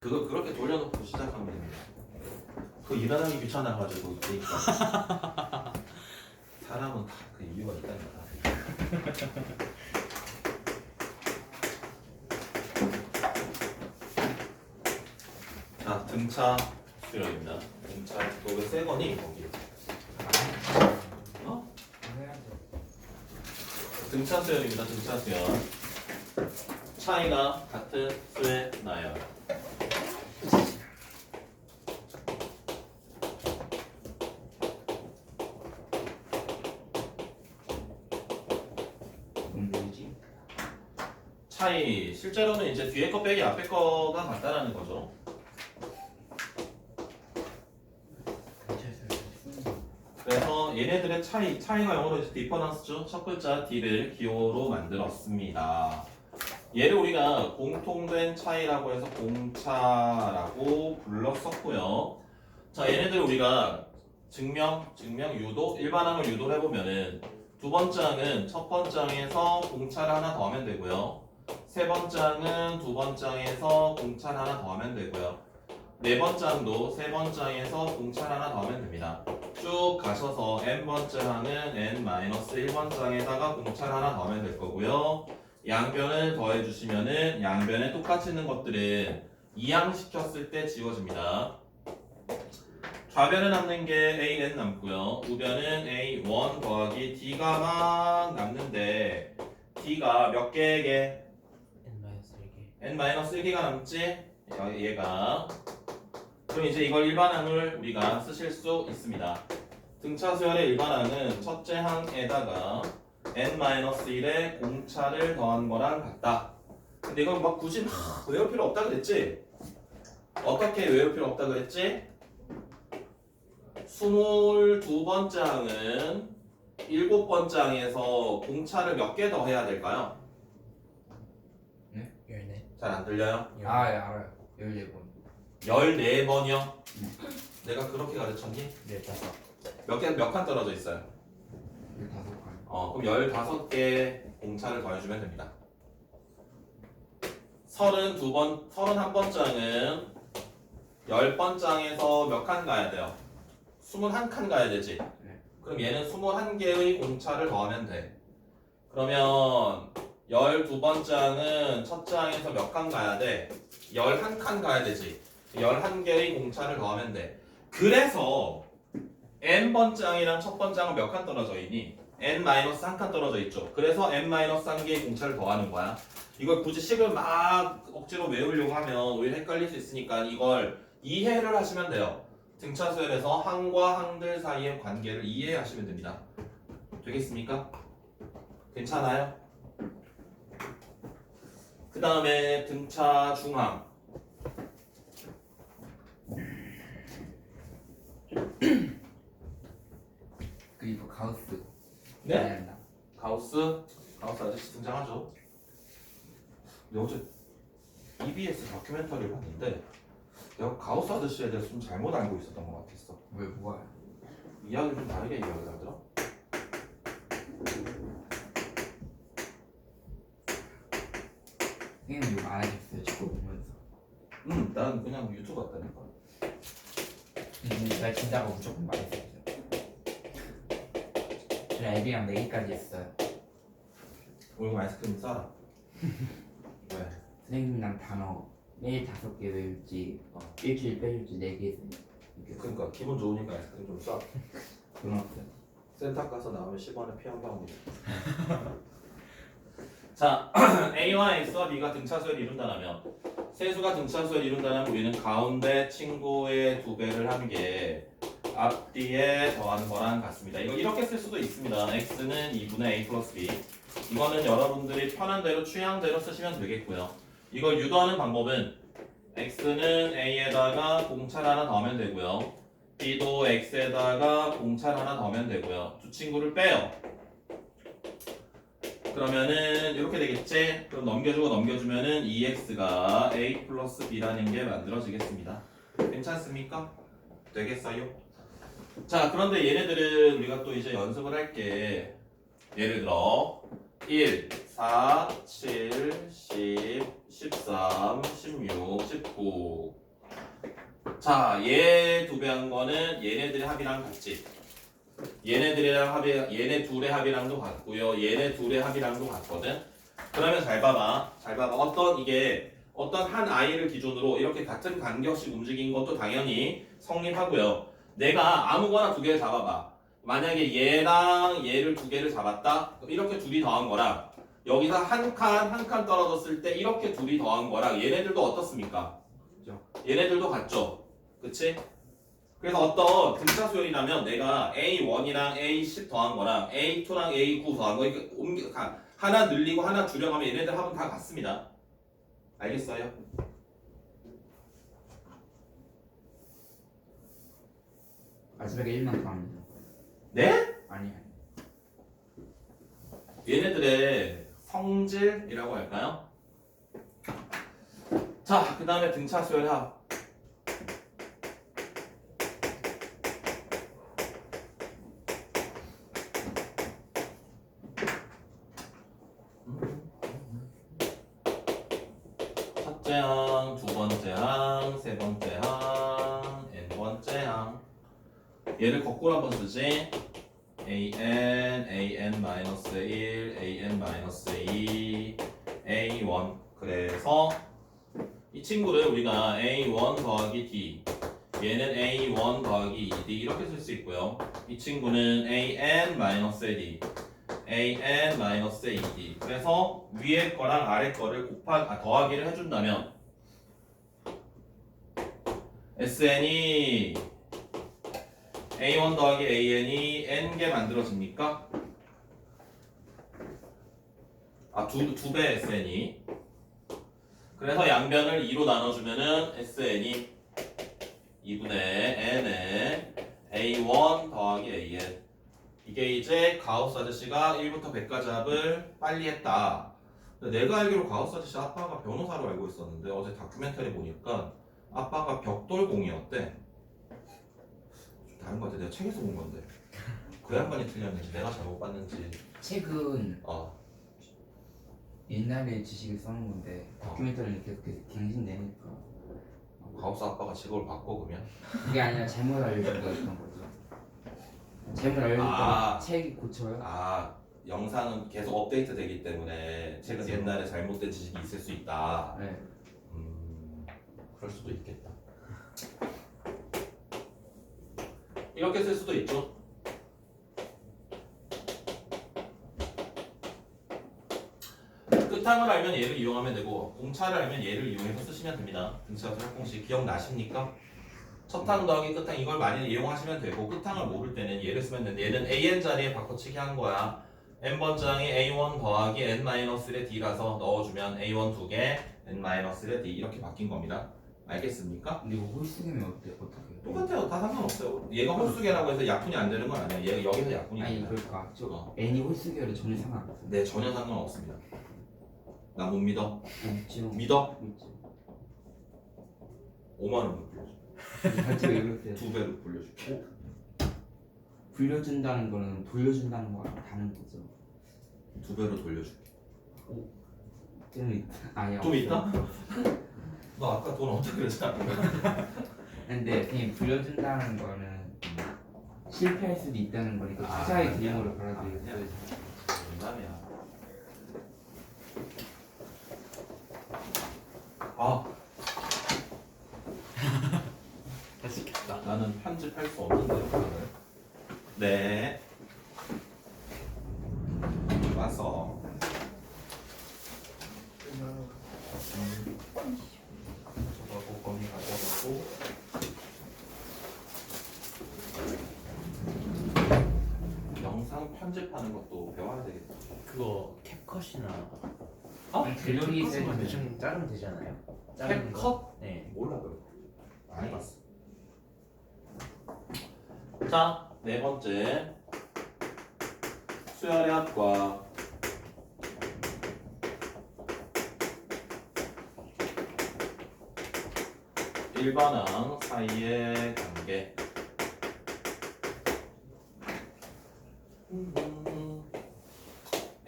그거 그렇게 돌려놓고 시작하면 됩니다. 그 일하는 게 귀찮아가지고 그러니까 사람은 다 그 이유가 있다니까. 자, 등차 수열입니다. 등차 너왜 새 거니 거기? 어? 등차 수열입니다. 등차 수열. 차이가 같은 수에 나요. 차이 실제로는 이제 뒤에 거 빼기 앞에 거가 같다라는 거죠. 그래서 얘네들의 차이가 영어로 이제 디퍼런스죠. 첫 글자 D를 기호로 만들었습니다. 얘를 우리가 공통된 차이라고 해서 공차라고 불렀었고요. 자, 얘네들 우리가 증명 유도, 일반항을 유도를 해보면은 두 번째 항은 첫 번째 항에서 공차를 하나 더 하면 되고요. 세 번째 항은 두 번째 항에서 공차를 하나 더 하면 되고요. 네 번째 항도 세 번째 항에서 공차를 하나 더 하면 됩니다. 쭉 가셔서 n번째 항은 n-1번째 항에다가 공차를 하나 더 하면 될 거고요. 양변을 더해 주시면은 양변에 똑같이 있는 것들은 이항시켰을 때 지워집니다. 좌변에 남는 게 an 남고요. 우변은 a1 더하기 d가 막 남는데 d가 몇 개에게? n-1개가 남지? 얘가. 그럼 이제 이걸 일반항을 우리가 쓰실 수 있습니다. 등차 수열의 일반항은 첫째 항에다가 n-1의 공차를 더한 거랑 같다. 근데 이건 막 굳이 외울 필요 없다 그랬지? 어떻게 외울 필요 없다 그랬지? 22번째 항은 7번째 항에서 공차를 몇 개 더 해야 될까요? 네? 14. 잘 안 들려요? 아, 예, 알아요. 14번. 14번이요? 내가 그렇게 가르쳤니? 네, 5. 몇 칸 떨어져 있어요? 15칸. 그럼 15개 공차를 더해주면 됩니다. 31번째 항은 10번째 항에서 몇 칸 가야 돼요? 21칸 가야 되지? 네. 그럼 얘는 21개의 공차를 더하면 돼. 그러면 12번째 항은 첫째 항에서 몇 칸 가야 돼? 11칸 가야 되지? 11개의 공차를 더하면 돼. 그래서 n번째 항이랑 첫 번째 항은 몇 칸 떨어져 있니? n-1칸 떨어져 있죠. 그래서 n-1개의 공차를 더하는 거야. 이걸 굳이 식을 막 억지로 외우려고 하면 오히려 헷갈릴 수 있으니까 이걸 이해를 하시면 돼요. 등차 수열에서 항과 항들 사이의 관계를 이해하시면 됩니다. 되겠습니까? 괜찮아요? 그 다음에 등차 중항. 그리고 가우스. 네? 가우스 아저씨 등장하죠. 근데 어제 EBS 다큐멘터리를 봤는데 내가 가우스 아저씨에 대해서 좀 잘못 알고 있었던 것 같았어. 왜 뭐가요? 이야기를 좀 다르게 이야기를 하더라. 선생님 이거 안 하셨어요? 저거 보면서. 난 그냥 유튜브 봤다니까. 나 진짜가 무조건 말했어요. 저는 애비랑 내기까지 했어요. 오늘 아이스크림 싸라. 왜? 선생님이랑 단어 매일 5개 외울지 일주일 빼줄지 4개 했어요. 그러니까 기분 좋으니까 아이스크림 좀 싸. 돈 없어요. 센터 가서 나오면 10원에 피 한 방울. 자, A와 X와 B가 등차수열을 이룬다면 세수가 등차수열을 이룬다면 우리는 가운데 친구의 2배를 한 게 앞뒤에 더하는 거랑 같습니다. 이거 이렇게 쓸 수도 있습니다. X는 2분의 A 플러스 B. 이거는 여러분들이 편한 대로 취향대로 쓰시면 되겠고요. 이걸 유도하는 방법은 X는 A에다가 공차를 하나 더하면 되고요. B도 X에다가 공차를 하나 더하면 되고요. 두 친구를 빼요. 그러면은 이렇게 되겠지? 그럼 넘겨주면은 2x가 a 플러스 b라는 게 만들어지겠습니다. 괜찮습니까? 되겠어요? 자, 그런데 얘네들은 우리가 또 이제 연습을 할게. 예를 들어 1, 4, 7, 10, 13, 16, 19. 자, 얘 두 배 한 거는 얘네들의 합이랑 같지. 얘네들이랑 합이, 얘네 둘의 합이랑도 같고요. 얘네 둘의 합이랑도 같거든. 그러면 잘 봐봐. 잘 봐봐. 어떤 한 아이를 기준으로 이렇게 같은 간격씩 움직인 것도 당연히 성립하고요. 내가 아무거나 두 개를 잡아봐. 만약에 얘랑 얘를 두 개를 잡았다. 이렇게 둘이 더한 거랑 여기서 한 칸 떨어졌을 때 이렇게 둘이 더한 거랑 얘네들도 어떻습니까? 그죠. 얘네들도 같죠. 그치? 그래서 어떤 등차 수열이라면 내가 A1이랑 A10 더한 거랑 A2랑 A9 더한 거 이렇게 하나 늘리고 하나 줄여가면 얘네들 합은 다 같습니다. 알겠어요? 마지막에 1만 더합니다. 네? 아니 얘네들의 성질이라고 할까요? 자, 그 다음에 등차 수열합. 첫째 항, 두 번째 항, 세 번째 항, n번째 항. 얘를 거꾸로 한번 쓰지. an-1, an-2, a1. 그래서 이 친구를 우리가 a1 더하기 d, 얘는 a1 더하기 2d 이렇게 쓸 수 있고요. 이 친구는 an-d, an-2d. 그래서 위에 거랑 아래 거를 더하기를 해준다면 sn이 a1 더하기 an이 n개 만들어집니까? 두 배 sn이. 그래서 양변을 2로 나눠주면은 sn이 2분의 n에 a1 더하기 an. 이게 이제 가우스 아저씨가 1부터 100까지 합을 빨리 했다. 근데 내가 알기로 가우스 아저씨 아빠가 변호사로 알고 있었는데 어제 다큐멘터리 보니까 아빠가 벽돌공이었대. 좀 다른 것 같아. 내가 책에서 본 건데. 그 양반이 틀렸는지 내가 잘못 봤는지. 책은 어. 옛날에 지식을 써놓은 건데 다큐멘터리는 계속 갱신되니까 가우스 아빠가 직업을 바꿔 그러면? 그게 아니라 잘못 알려준 거였던 거죠. 잘못 알려줬다가 책이 고쳐요. 영상은 계속 업데이트 되기 때문에 책은 그렇죠. 옛날에 잘못된 지식이 있을 수 있다. 네. 그럴 수도 있겠다. 이렇게 쓸 수도 있죠. 끝항을 알면 얘를 이용하면 되고 공차를 알면 얘를 이용해서 쓰시면 됩니다. 등차 활공식 기억나십니까? 첫항 더하기 끝항 이걸 많이 이용하시면 되고 끝항을 모를 때는 얘를 쓰면 되는데 얘는 an 자리에 바꿔치기 한 거야. n번장이 a1 더하기 n-1의 d라서 넣어주면 a1 2개 n-1의 d 이렇게 바뀐 겁니다. 알겠습니까? 근데 이거 홀수기면 어떻게 해요? 똑같아요. 다 상관없어요. 얘가 홀수계라고 해서 약분이 안 되는 건 아니에요. 얘가 여기서 약분이 아니 됩니다. 그러니까 저 n이 홀수기여도 전혀 상관없어요. 네, 전혀 상관없습니다. 나 못 믿어? 있죠. 믿어? 있죠. 5만 원으로 불려줄게. 갑자기 왜 그러세요? 2배로 불려줄게. 불려준다는 거는 돌려준다는 거랑 다른 거죠. 2배로 돌려줄게. 좀 있다. 아니 좀 있다? 너 아까 돈 어떻게 그랬잖아. 근데 그냥 불려준다는 거는 실패할 수도 있다는 거니까 투자의 개념으로 받아들이겠어요. 농담이야. 맛있겠다. 나는 편집할 수 없는데 오늘. 네. 와서. 저거 거기 가져가고. 영상 편집하는 것도 배워야 되겠다. 그거 캡컷이나 갤러리 캡컷으로 사이즈는 대충 자르면 되잖아요. 자르는 거. 캡컷? 네. 몰라 그거. 안 해봤어. 자, 네 번째 수열의 합과 일반항 사이의 관계.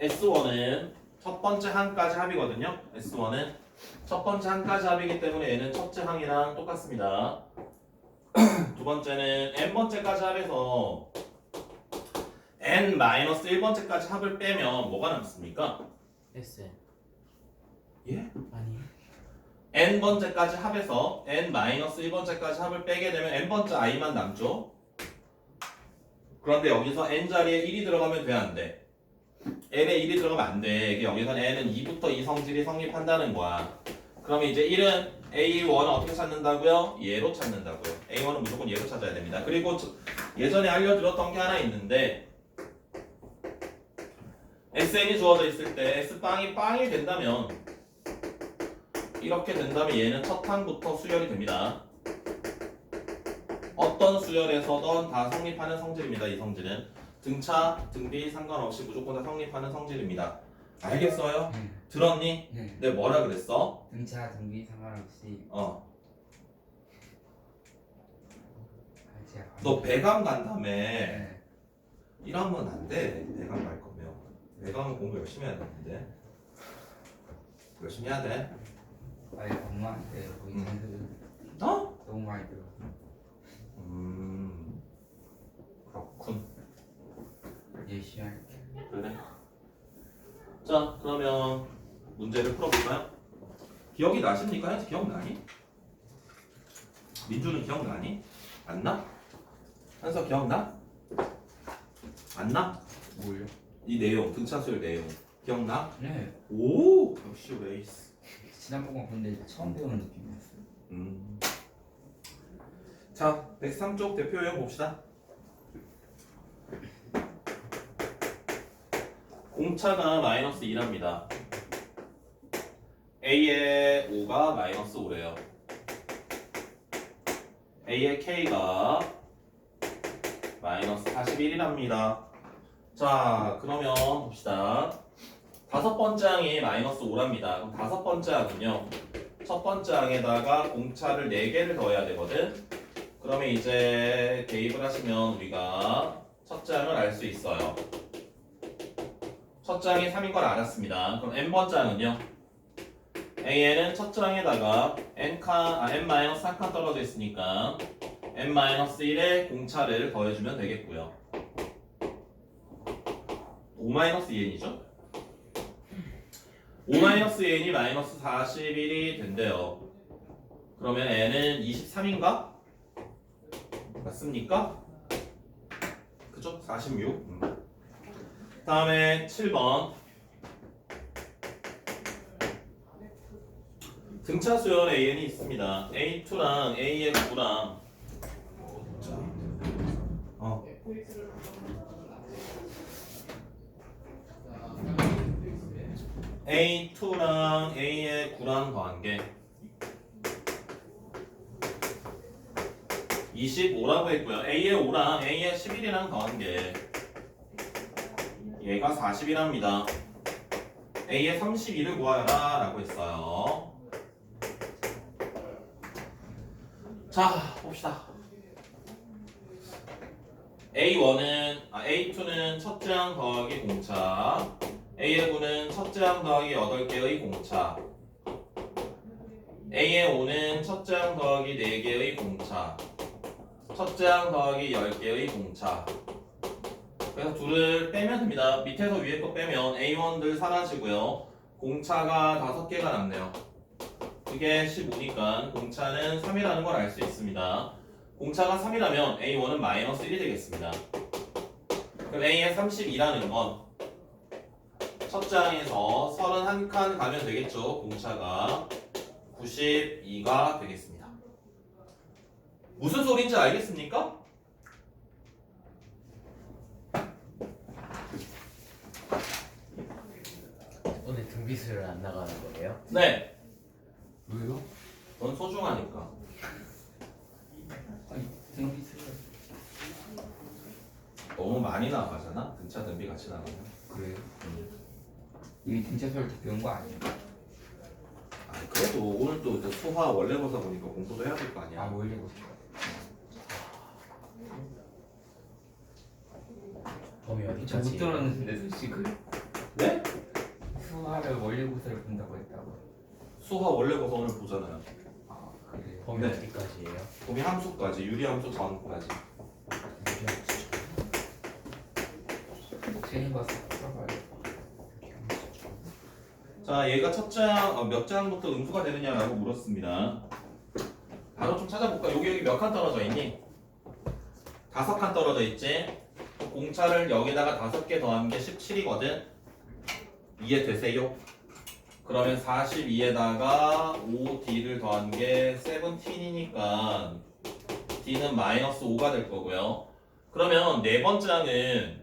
S1은 첫 번째 항까지 합이거든요. S1은 첫 번째 항까지 합이기 때문에 얘는 첫째 항이랑 똑같습니다. 두 번째는 n번째까지 합해서 n-1번째까지 합을 빼면 뭐가 남습니까? S. 예? 아니. n번째까지 합해서 n-1번째까지 합을 빼게 되면 n번째 i만 남죠. 그런데 여기서 n자리에 1이 들어가면 돼, 안 돼? n에 1이 들어가면 안 돼. 여기서는 n은 2부터 이 성질이 성립한다는 거야. 그러면 이제 1은 A1은 어떻게 찾는다고요? 얘로 찾는다고요. A1은 무조건 얘로 찾아야 됩니다. 그리고 예전에 알려드렸던 게 하나 있는데 SN이 주어져 있을 때 S빵이 빵이 된다면 이렇게 된다면 얘는 첫 항부터 수열이 됩니다. 어떤 수열에서든 다 성립하는 성질입니다. 이 성질은 등차, 등비 상관없이 무조건 다 성립하는 성질입니다. 알겠어요? 들었니? 네. 네, 뭐라 그랬어? 등차 등비 상관없이 너 배감 간다며. 네. 이러면 안 돼. 배감 갈 거면. 배감은 공부 열심히 해야 되는데. 열심히 해야 돼. 아니 엄마한테 거의 잔소리 어? 너무 많이 들어. 그렇군. 열심히 할게. 그래. 자, 그러면 문제를 풀어볼까요? 기억이 나십니까? 현재 기억나니? 민주는 기억나니? 안 나? 한서 기억나? 안 나? 뭘요? 이 내용, 등차수열 내용 기억나? 네. 오! 역시 레이스. 지난번과 근데 처음 배우는 느낌이었어요. 자, 103쪽 대표 유형 봅시다. 공차가 마이너스 2랍니다. A의 5가 마이너스 5래요. A의 K가 마이너스 41이랍니다. 자, 그러면 봅시다. 다섯 번째 항이 마이너스 5랍니다. 그럼 다섯 번째 항은요. 첫 번째 항에다가 공차를 4개를 더해야 되거든. 그러면 이제 대입을 하시면 우리가 첫째 항을 알 수 있어요. 첫째 항이 3인 걸 알았습니다. 그럼 n번째 항은요. A에는 첫째 항에다가 n-4칸 떨어져 있으니까 n-1의 공차를 더해주면 되겠고요. 5-2n이죠? 5-2n이 마이너스 41이 된대요. 그러면 n은 23인가? 맞습니까? 그죠? 46. 다음에 7번. 등차 수열 AN이 있습니다. A2랑 A의 9랑 A2랑 A의 9랑 더한 게 25라고 했고요. A의 5랑 A의 11이랑 더한 게 얘가 40이랍니다. A의 32를 구하라 라고 했어요. 자, 봅시다. A2는 첫째 항 더하기 공차, A의 9는 첫째 항 더하기 8개의 공차, A의 5는 첫째 항 더하기 4개의 공차, 첫째 항 더하기 10개의 공차. 그래서 둘을 빼면 됩니다. 밑에서 위에 거 빼면 A1들 사라지고요. 공차가 5개가 남네요. 그게 15니까 공차는 3이라는 걸 알 수 있습니다. 공차가 3이라면 A1은 마이너스 1이 되겠습니다. 그럼 A의 32라는 건 첫째 항에서 31칸 가면 되겠죠. 공차가 92가 되겠습니다. 무슨 소리인지 알겠습니까? 오늘 등비수를 안 나가는 거예요? 네. 왜요? 넌 소중하니까. 아니 등비 수요. 너무 많이 나가잖아. 등차 등비 같이 나가면. 그래요? 이미 등차 수열 다 배운 거 아니에요? 아니 그래도 오늘 또 이제 수화 원래고사 보니까 공부도 해야 될 거 아니야. 아 뭐 이러고 범위 저 어디까지? 못 들었는데 솔직히 네? 것을 본다고 했다고. 수화 원래 고성을 보잖아요. 아 그래요? 범위 네. 어디까지예요? 범위 함수까지, 유리함수 전까지. 책임 가서 풀어봐요. 자, 얘가 몇 장부터 음수가 되느냐라고 물었습니다. 바로 좀 찾아볼까? 여기 몇 칸 떨어져 있니? 5칸 떨어져 있지? 공차를 여기다가 5개 더한 게 17이거든? 이해되세요? 그러면 42에다가 5D를 더한 게 17이니까 D는 마이너스 5가 될 거고요. 그러면 네 번째 항은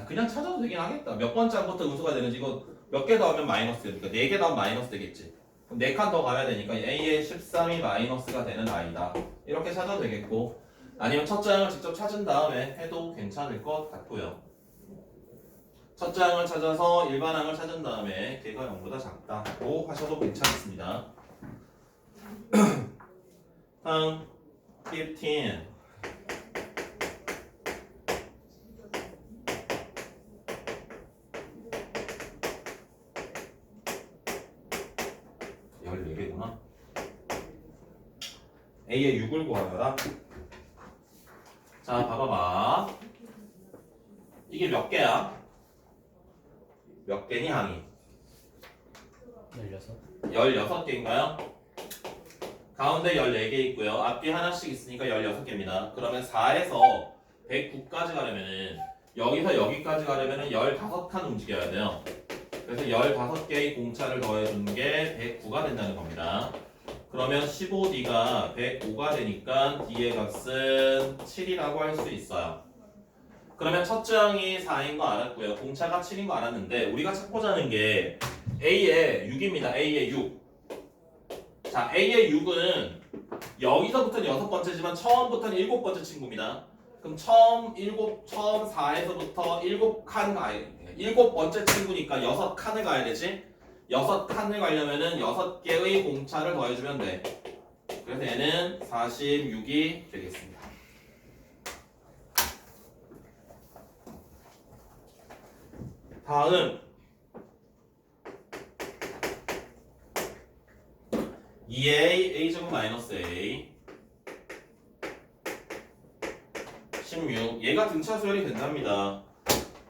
그냥 찾아도 되긴 하겠다. 몇 번째 항부터 음수가 되는지 이거 몇 개 더하면 마이너스 되니까 4개 더하면 마이너스 되겠지. 그럼 4칸 더 가야 되니까 A의 13이 마이너스가 되는 아이다. 이렇게 찾아도 되겠고 아니면 첫째 항을 직접 찾은 다음에 해도 괜찮을 것 같고요. 첫째 항을 찾아서 일반 항을 찾은 다음에 걔가 0보다 작다고 하셔도 괜찮습니다. 다음 15 14개구나. A의 6을 구하여라. 자, 봐봐봐. 이게 몇 개야? 몇 개니 항이? 16. 16개인가요? 가운데 14개 있고요. 앞뒤 하나씩 있으니까 16개입니다. 그러면 4에서 109까지 가려면은 여기서 여기까지 가려면은 15칸 움직여야 돼요. 그래서 15개의 공차를 더해준 게 109가 된다는 겁니다. 그러면 15D가 105가 되니까 D의 값은 7이라고 할 수 있어요. 그러면 첫째 항이 4인 거 알았고요. 공차가 7인 거 알았는데 우리가 찾고자 하는 게 A의 6입니다. A의 6. 자, A의 6은 여기서부터는 6번째지만 처음부터는 7번째 친구입니다. 그럼 처음 4에서부터 7번째 친구니까 6칸을 가야 되지? 6칸을 가려면은 6개의 공차를 더해주면 돼. 그래서 얘는 46이 되겠습니다. 다음 2A A제곱 마이너스 A 16 얘가 등차 수열이 된답니다.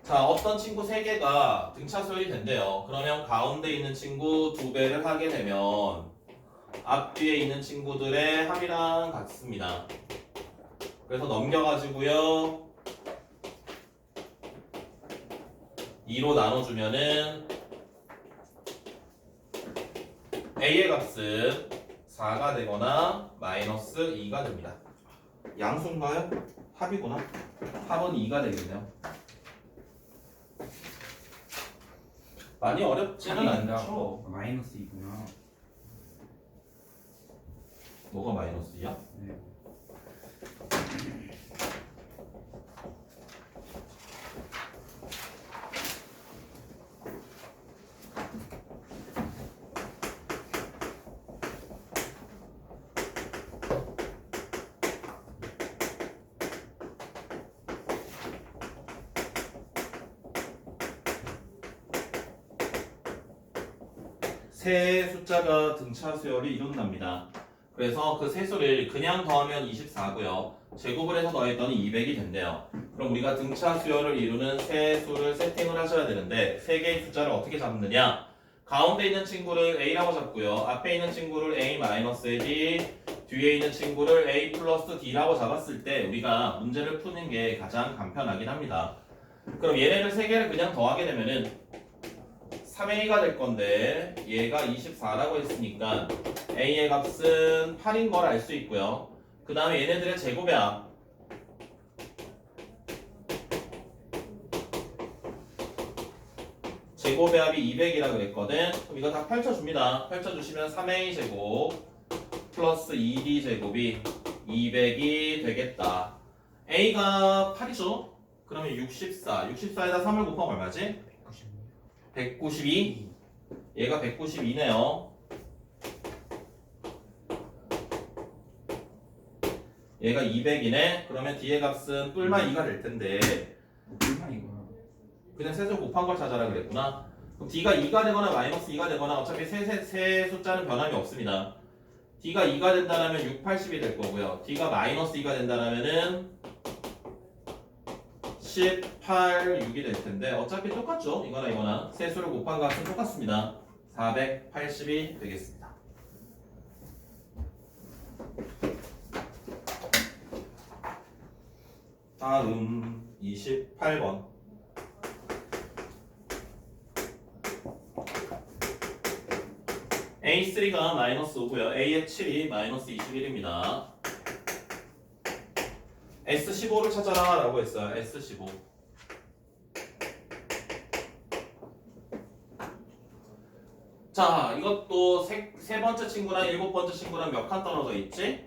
자, 어떤 친구 3개가 등차 수열이 된대요. 그러면 가운데 있는 친구 2배를 하게 되면 앞뒤에 있는 친구들의 합이랑 같습니다. 그래서 넘겨가지고요 2로 나눠주면은 A의 값은 4가 되거나 마이너스 2가 됩니다. 양수인가요? 합이구나. 합은 2가 되겠네요. 많이 어렵지는 않죠. 마이너스이구나. 뭐가 마이너스야? 네. 세 숫자가 등차 수열이 일어납니다. 그래서 그 세 수를 그냥 더하면 24고요. 제곱을 해서 더했더니 200이 된대요. 그럼 우리가 등차 수열을 이루는 세 수를 세팅을 하셔야 되는데 세 개의 숫자를 어떻게 잡느냐? 가운데 있는 친구를 A라고 잡고요. 앞에 있는 친구를 A-D, 뒤에 있는 친구를 A 플러스 D라고 잡았을 때 우리가 문제를 푸는 게 가장 간편하긴 합니다. 그럼 얘네를 세 개를 그냥 더하게 되면은 3A가 될 건데 얘가 24라고 했으니까 A의 값은 8인 걸 알 수 있고요. 그 다음에 얘네들의 제곱의 합 제곱의 합이 200이라 그랬거든. 그럼 이거 다 펼쳐줍니다. 펼쳐주시면 3A 제곱 플러스 2D 제곱이 200이 되겠다. A가 8이죠? 그러면 64에다 3을 곱하면 얼마지? 192. 얘가 192네요. 얘가 200이네. 그러면 D의 값은 뿔마 2가 될 텐데 얼마 이거야? 그냥 세수 곱한 걸 찾아라 그랬구나. 그럼 D가 2가 되거나 마이너스 2가 되거나 어차피 세 숫자는 변함이 없습니다. D가 2가 된다면 6, 80이 될 거고요. D가 마이너스 2가 된다면은 18, 6이 될 텐데 어차피 똑같죠. 이거나 이거나 세수를 곱한 값은 똑같습니다. 480이 되겠습니다. 다음 28번. A3가 마이너스 5고요. A의 7이 마이너스 21입니다. S15를 찾아라 라고 했어요. S15. 자, 이것도 세 번째 친구랑 일곱 번째 친구랑 몇 칸 떨어져 있지?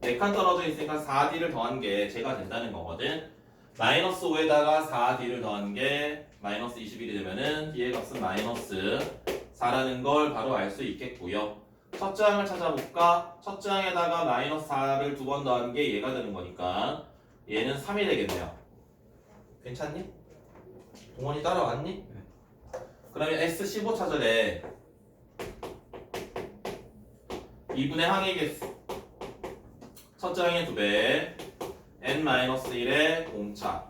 4칸 떨어져 있으니까 4D를 더한 게 제가 된다는 거거든. 마이너스 5에다가 4D를 더한 게 마이너스 21이 되면은 D의 값은 마이너스 4라는 걸 바로 알 수 있겠고요. 첫 장을 찾아볼까? 첫 장에다가 마이너스 4를 두 번 더한 게 얘가 되는 거니까 얘는 3이 되겠네요. 괜찮니? 동원이 따라왔니? 그러면 S15 찾으래. 2분의 항의 개수. 첫 장의 2배. n-1의 공차.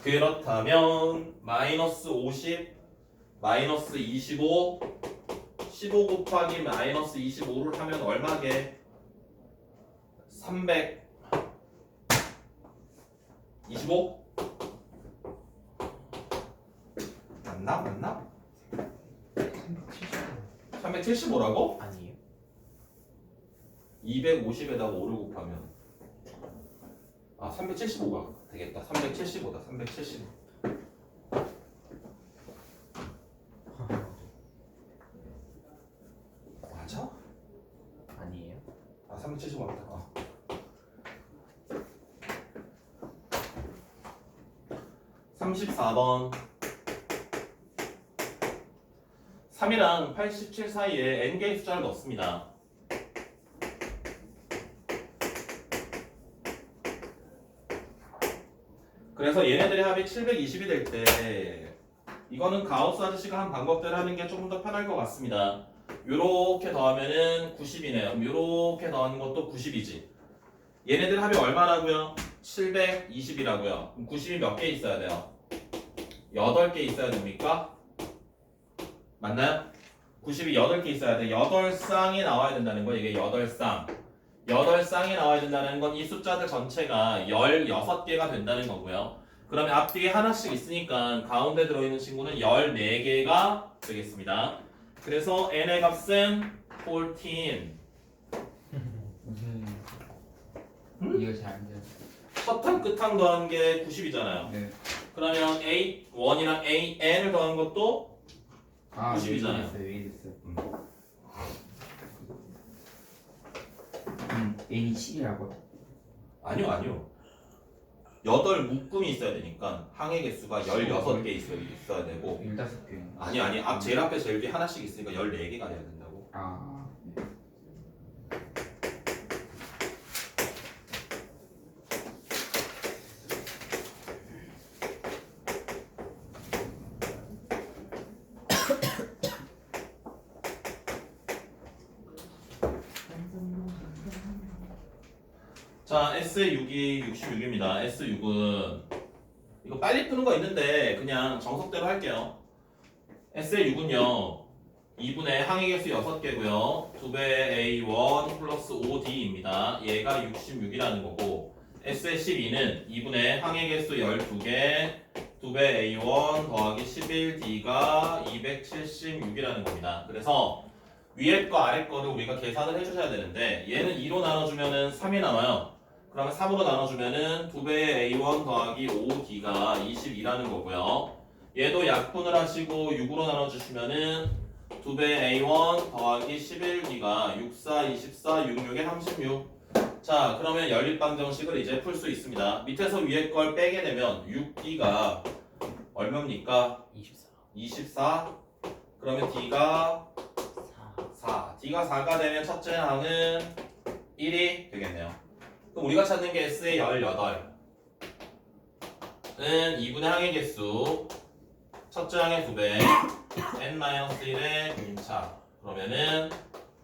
그렇다면 마이너스 50, 마이너스 25, 15 곱하기 마이너스 25를 하면 얼마게? 325? 맞나? 375라고? 아니에요? 250에다가 5를 곱하면 375가 되겠다. 375다. 375. 맞아? 아니에요? 375 맞다. 34번. 3이랑 87 사이에 n개의 숫자를 넣습니다. 그래서 얘네들의 합이 720이 될 때 이거는 가우스 아저씨가 한 방법대로 하는 게 조금 더 편할 것 같습니다. 요렇게 더하면은 90이네요. 요렇게 더하는 것도 90이지. 얘네들 합이 얼마라고요? 720이라고요. 그럼 90이 몇 개 있어야 돼요? 8개 있어야 됩니까? 맞나요? 90이 8개 있어야 돼. 8쌍이 나와야 된다는 거예요. 이게 8쌍. 8쌍이 나와야 된다는 건 이 숫자들 전체가 16개가 된다는 거고요. 그러면 앞뒤에 하나씩 있으니까 가운데 들어있는 친구는 14개가 되겠습니다. 그래서 n의 값은 14. 무슨 이거 잘 안 돼요. 첫항 끝항 더한 게 90이잖아요. 네. 그러면 A1이랑 AN을 더한 것도 90이잖아요. 왜 이랬어요? N이 7이라고? 아니요. 8 묶음이 있어야 되니까 항의 개수가 16개 있어야 되고 15개. 아니 앞 제일 앞에 제일 뒤에 하나씩 있으니까 14개가 돼야 된다고. 아, 네. 자, S의 6이 66입니다. S6은 이거 빨리 푸는 거 있는데 그냥 정석대로 할게요. S의 6은요 2분의 항의 개수 6개고요 2배 A1 플러스 5D입니다. 얘가 66이라는 거고 S의 12는 2분의 항의 개수 12개 2배 A1 더하기 11D가 276이라는 겁니다. 그래서 위에 거 아래 거를 우리가 계산을 해주셔야 되는데 얘는 2로 나눠주면은 3이 나와요. 그러면 3으로 나눠주면은 2배의 A1 더하기 5D가 22라는 거고요. 얘도 약분을 하시고 6으로 나눠주시면은 2배의 A1 더하기 11D가 64, 24, 66에 36. 자, 그러면 연립방정식을 이제 풀 수 있습니다. 밑에서 위에 걸 빼게 되면 6D가 얼마입니까? 24. 24. 그러면 D가 4. D가 4가 되면 첫째 항은 1이 되겠네요. 그럼 우리가 찾는 게 S의 18. 2분의 항의 개수 첫째 항의 2배 n-1의 공차 그러면은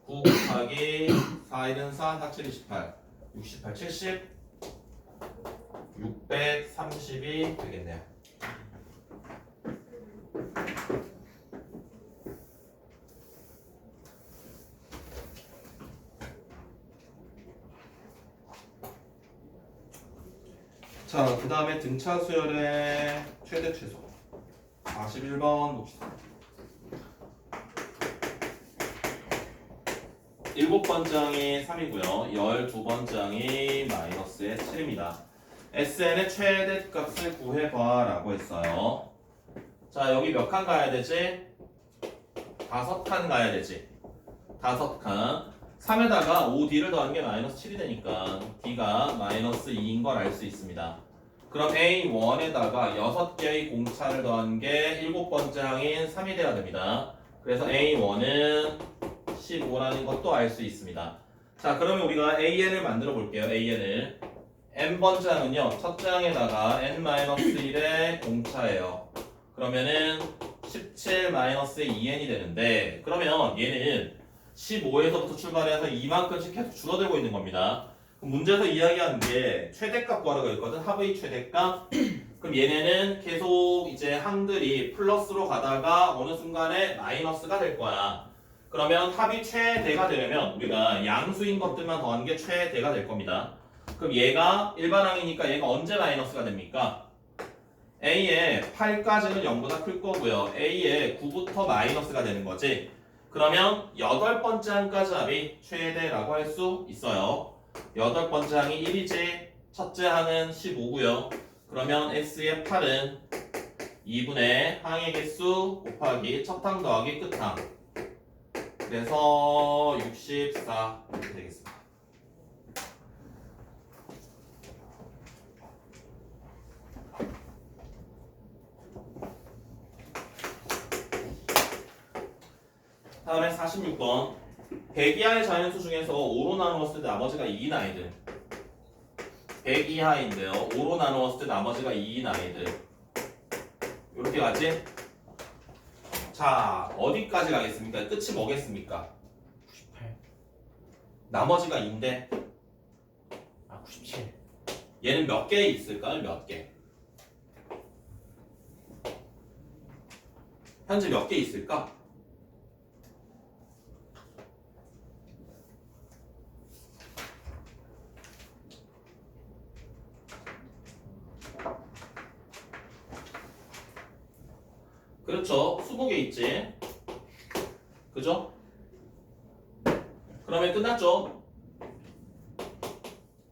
9 곱하기 4, 1은 4, 4, 7, 28 68, 70 630이 되겠네요. 자, 그 다음에 등차 수열의 최대 최소 41번 봅시다. 7번장이 3이고요. 12번장이 마이너스의 7입니다. SN의 최대값을 구해봐 라고 했어요. 자, 여기 몇 칸 가야 되지? 5칸 가야 되지. 5칸. 3에다가 5D를 더한 게 마이너스 7이 되니까 D가 마이너스 2인 걸 알 수 있습니다. 그럼 A1에다가 6개의 공차를 더한 게 7번째 항인 3이 돼야 됩니다. 그래서 A1은 15라는 것도 알 수 있습니다. 자, 그러면 우리가 AN을 만들어 볼게요. AN을. N번째 항은요, 첫째 항에다가 N-1의 공차예요. 그러면은 17-2n이 되는데, 그러면 얘는 15에서부터 출발해서 이만큼씩 계속 줄어들고 있는 겁니다. 그럼 문제에서 이야기하는 게 최대값 구하라고 했거든. 합의 최대값. 그럼 얘네는 계속 이제 항들이 플러스로 가다가 어느 순간에 마이너스가 될 거야. 그러면 합이 최대가 되려면 우리가 양수인 것들만 더하는 게 최대가 될 겁니다. 그럼 얘가 일반항이니까 얘가 언제 마이너스가 됩니까? A의 8까지는 0보다 클 거고요. A의 9부터 마이너스가 되는 거지. 그러면 8번째 항까지 합이 최대라고 할 수 있어요. 8번째 항이 1이지. 첫째 항은 15고요. 그러면 S의 8은 2분의 항의 개수 곱하기 첫 항 더하기 끝 항. 그래서 64 이렇게 되겠습니다. 다음에 46번 100 이하의 자연수 중에서 5로 나누었을 때 나머지가 2인 아이들 100 이하인데요. 5로 나누었을 때 나머지가 2인 아이들 이렇게 가지? 자, 어디까지 가겠습니까? 끝이 뭐겠습니까? 98. 나머지가 2인데 아 97. 얘는 몇 개 있을까요? 몇 개? 현재 몇 개 있을까? 그렇죠. 20개 있지. 그죠? 그러면 끝났죠?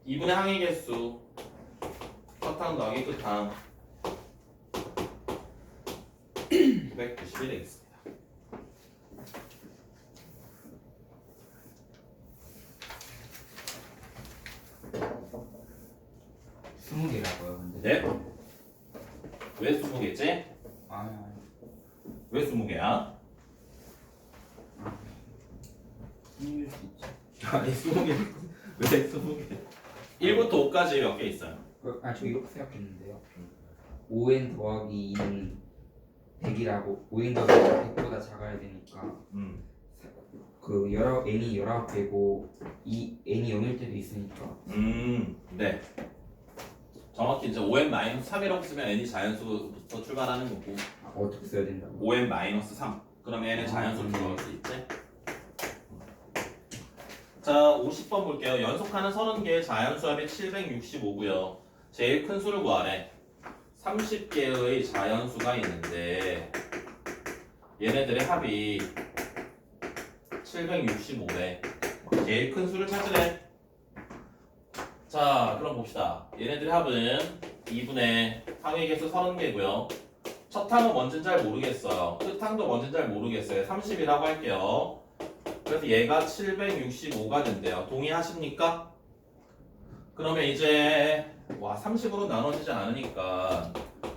2분의 항의 개수 첫항 더하기 끝항 990이 되겠습니다. 스무 개라고요, 근데. 네? 왜 20개지? 아, 왜 20개야? 힘들 수 있죠. 아니 20개 왜 20개? 1부터 5까지 몇 개 있어요? 저 이렇게 생각했는데요. 5n 더하기 2는 100이라고 5n 더하기 100보다 작아야 되니까 그 여러 n이 19개고 이 n이 0일 때도 있으니까 네. 정확히 이제 5n-3이라고 쓰면 n이 자연수부터 출발하는 거고 어떻게 써야 된다고? 5n-3 그러면 n은 자연수로 들어갈 수 있지. 자, 50번 볼게요. 연속하는 30개의 자연수합이 765고요. 제일 큰 수를 구하래. 30개의 자연수가 있는데 얘네들의 합이 765래. 제일 큰 수를 찾으래. 자, 그럼 봅시다. 얘네들의 합은 2분의 항의 개수 30개고요. 첫 항은 뭔지는 잘 모르겠어요. 끝 항도 뭔지는 잘 모르겠어요. 30이라고 할게요. 그래서 얘가 765가 된대요. 동의하십니까? 그러면 이제 30으로 나눠지지 않으니까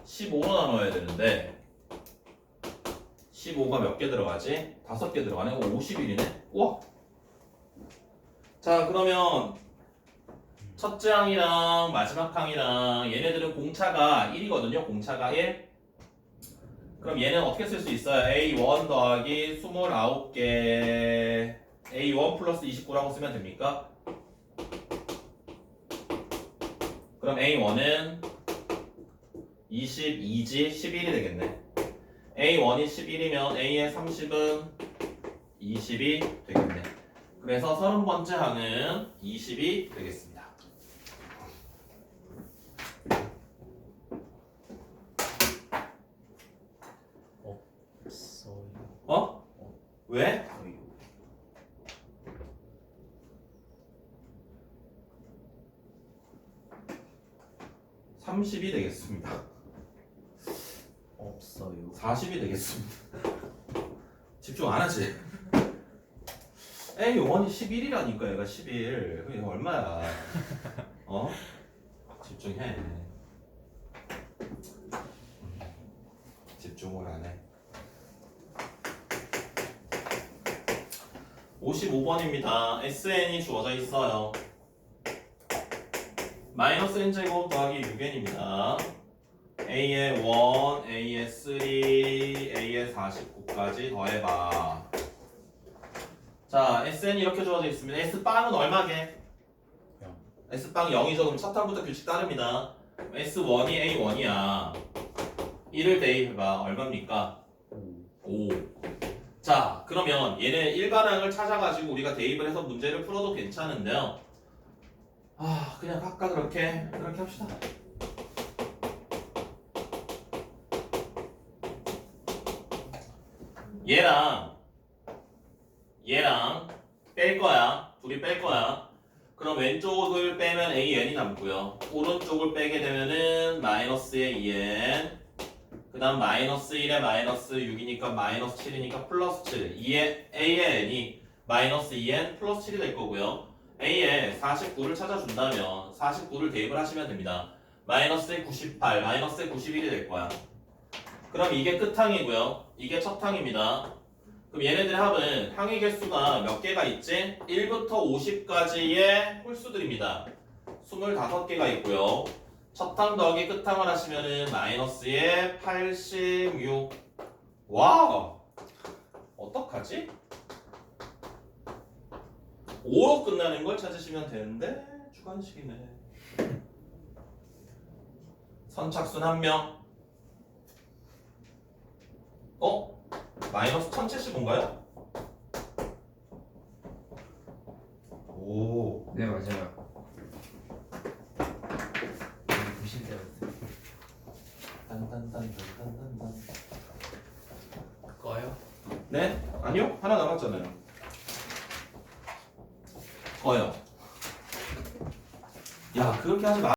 15로 나눠야 되는데 15가 몇 개 들어가지? 5개 들어가네? 51이네? 우와! 자, 그러면 첫째 항이랑 마지막 항이랑 얘네들은 공차가 1이거든요. 공차가 1. 그럼 얘는 어떻게 쓸 수 있어요? A1 더하기 29개 A1 플러스 29라고 쓰면 됩니까? 그럼 A1은 22지 11이 되겠네. A1이 11이면 A의 30은 20이 되겠네. 그래서 30번째 항은 20이 되겠습니다. 없어요. 어? 왜? 30이 되겠습니다. 없어요. 40이 되겠습니다. 집중 안 하지? A1이 11이라니까 얘가 11. 그게 얼마야? 어? 집중해. 집중을 안 해. 55번입니다. SN이 주어져 있어요. 마이너스 n제곱 더하기 6n입니다. A의 1, A의 3, A의 49까지 더해봐. 자, SN이 이렇게 주어져 있습니다. S빵은 얼마게? 0. S빵 0이죠. 그럼 첫 항부터 규칙 따릅니다. S1이 A1이야. 1을 대입해봐. 얼마입니까? 5. 자, 그러면 얘는 일반항을 찾아가지고 우리가 대입을 해서 문제를 풀어도 괜찮은데요. 그냥 아까 그렇게 합시다. 얘랑 뺄 거야. 둘이 뺄 거야. 그럼 왼쪽을 빼면 AN이 남고요. 오른쪽을 빼게 되면은 마이너스의 2N. 그 다음 마이너스 1에 마이너스 6이니까 마이너스 7이니까 플러스 7. A의 N이 마이너스 2N 플러스 7이 될 거고요. A에 49를 찾아준다면 49를 대입을 하시면 됩니다. 마이너스의 98, 마이너스의 91이 될 거야. 그럼 이게 끝항이고요. 이게 첫 항입니다. 그럼 얘네들의 합은 항의 개수가 몇 개가 있지? 1부터 50까지의 홀수들입니다. 25개가 있고요. 첫 항 더하기 끝항을 하시면은 마이너스의 86. 와우! 어떡하지? 5로 끝나는 걸 찾으시면 되는데 주관식이네. 선착순 1명. 마이너스 1075인가요? 오. 네 맞아요. 90대였어요. 딴딴딴딴딴딴. 꺼요? 네? 아니요? 하나 남았잖아요. 거요. 야, 그렇게 하지 마.